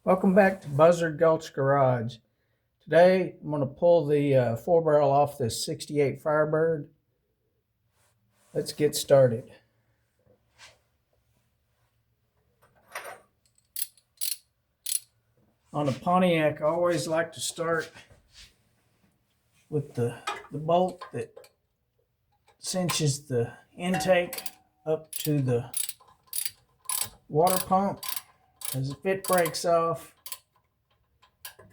Welcome back to Buzzard Gulch Garage. Today I'm going to pull the 4-barrel off this 68 Firebird. Let's get started. On a Pontiac, I always like to start with the bolt that cinches the intake up to the water pump. As if it breaks off,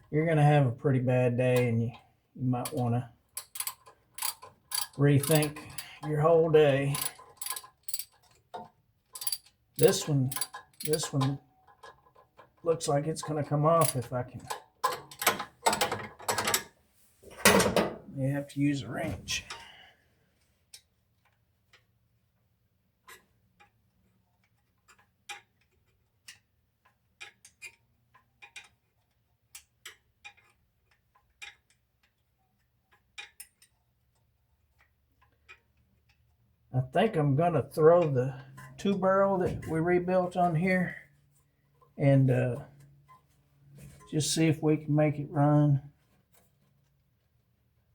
you're going to have a pretty bad day, and you might want to rethink your whole day. This one looks like it's going to come off if I can. You have to use a wrench. I think I'm going to throw the 2-barrel that we rebuilt on here and just see if we can make it run.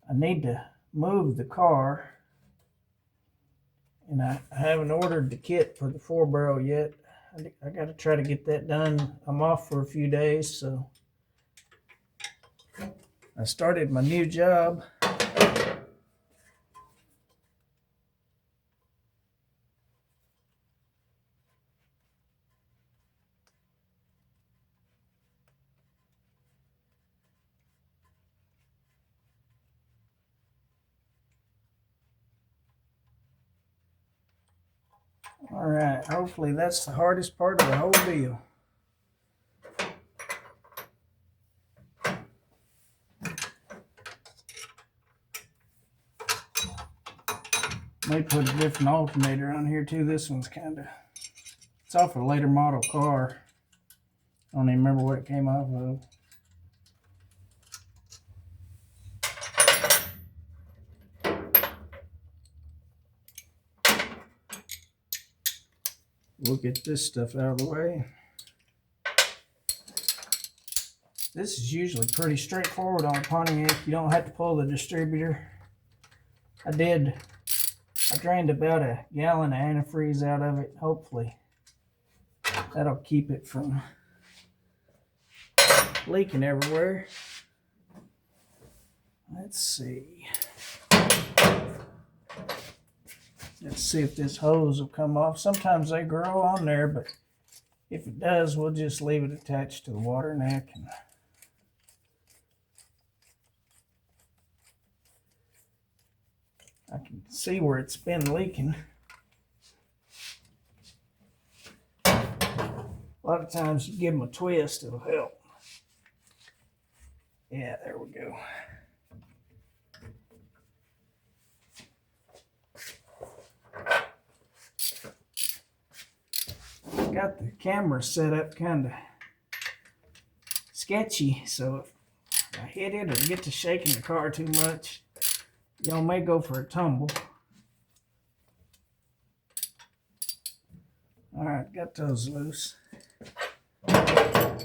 I need to move the car, and I haven't ordered the kit for the 4-barrel yet. I got to try to get that done. I'm off for a few days, so I started my new job. All right, hopefully that's the hardest part of the whole deal. May put a different alternator on here too. This one's it's off a later model car. I don't even remember what it came off of. We'll get this stuff out of the way. This is usually pretty straightforward on a Pontiac. You don't have to pull the distributor. I drained about a gallon of antifreeze out of it. Hopefully that'll keep it from leaking everywhere. Let's see. Let's see if this hose will come off. Sometimes they grow on there, but if it does, we'll just leave it attached to the water neck. And I can see where it's been leaking. A lot of times you give them a twist, it'll help. Yeah, there we go. Got the camera set up kind of sketchy, so if I hit it or get to shaking the car too much, y'all may go for a tumble. All right, got those loose. I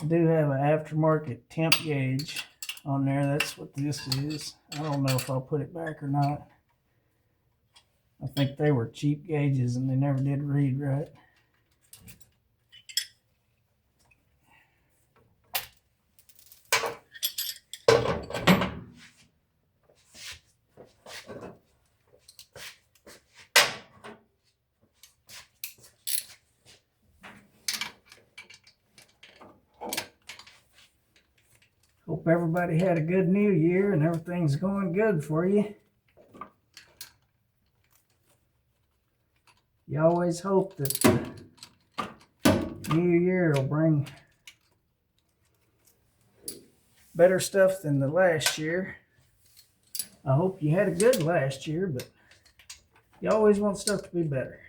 do have an aftermarket temp gauge on there. That's what this is. I don't know if I'll put it back or not. I think they were cheap gauges and they never did read right. Hope everybody had a good new year and everything's going good for you. You always hope that the new year will bring better stuff than the last year. I hope you had a good last year, but you always want stuff to be better.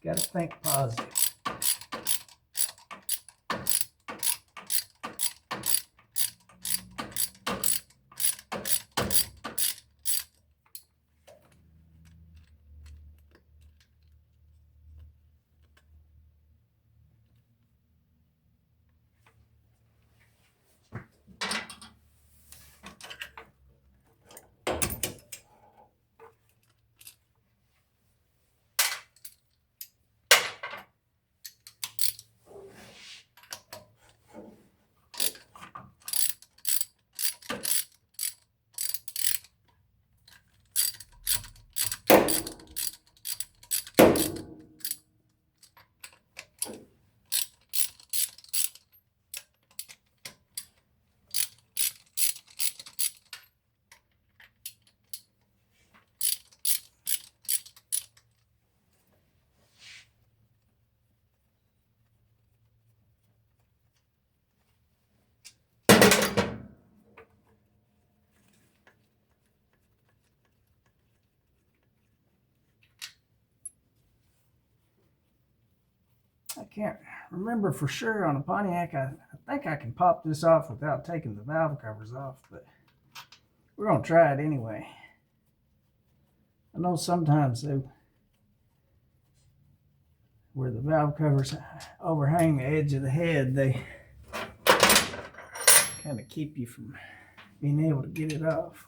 Got to think positive. can't remember for sure on a Pontiac. I think I can pop this off without taking the valve covers off, but we're going to try it anyway. I know sometimes where the valve covers overhang the edge of the head, they kind of keep you from being able to get it off.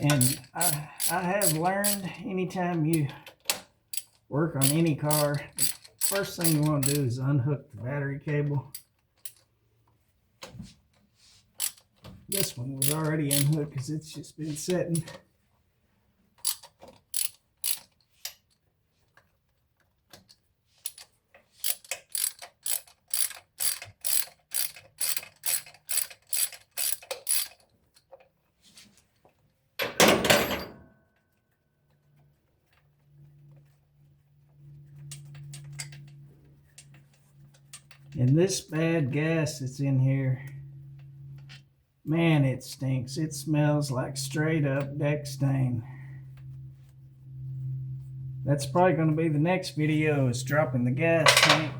And I have learned, anytime you work on any car, the first thing you want to do is unhook the battery cable. This one was already unhooked because it's just been sitting. And this bad gas that's in here, man, it stinks. It smells like straight up deck stain. That's probably going to be the next video, is dropping the gas tank.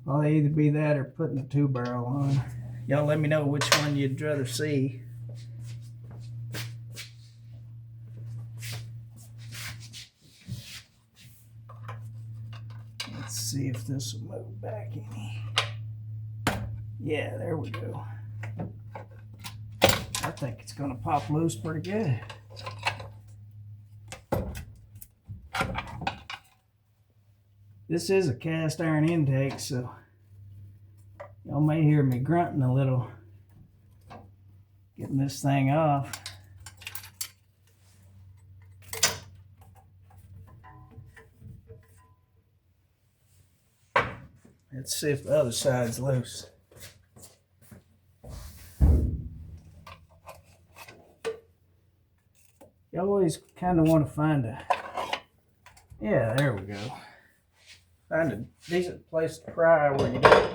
I'll either be that or putting the 2-barrel on. Y'all let me know which one you'd rather see. Let's see if this will move back any. Yeah, there we go. I think it's going to pop loose pretty good. This is a cast iron intake, so y'all may hear me grunting a little getting this thing off. Let's see if the other side's loose. You always kind of want to find a, yeah, there we go. Find a decent place to pry where you don't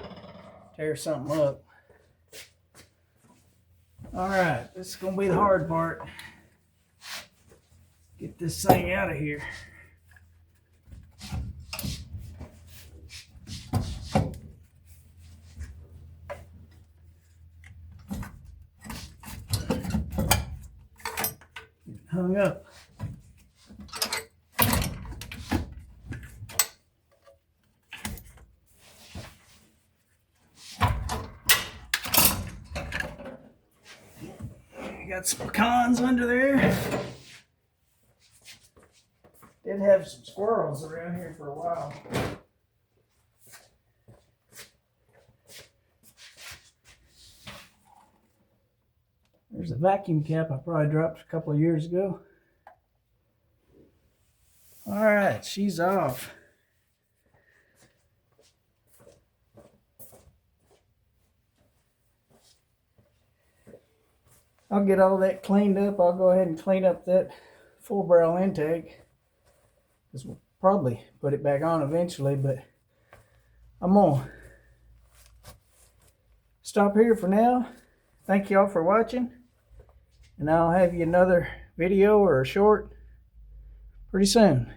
tear something up. All right, this is going to be the hard part. Get this thing out of here. Hung up. Got some pecans under there. Did have some squirrels around here for a while. There's a vacuum cap I probably dropped a couple of years ago. All right, she's off. I'll get all that cleaned up. I'll go ahead and clean up that 4-barrel intake, because we'll probably put it back on eventually, but I'm gonna stop here for now. Thank y'all for watching, and I'll have you another video or a short pretty soon.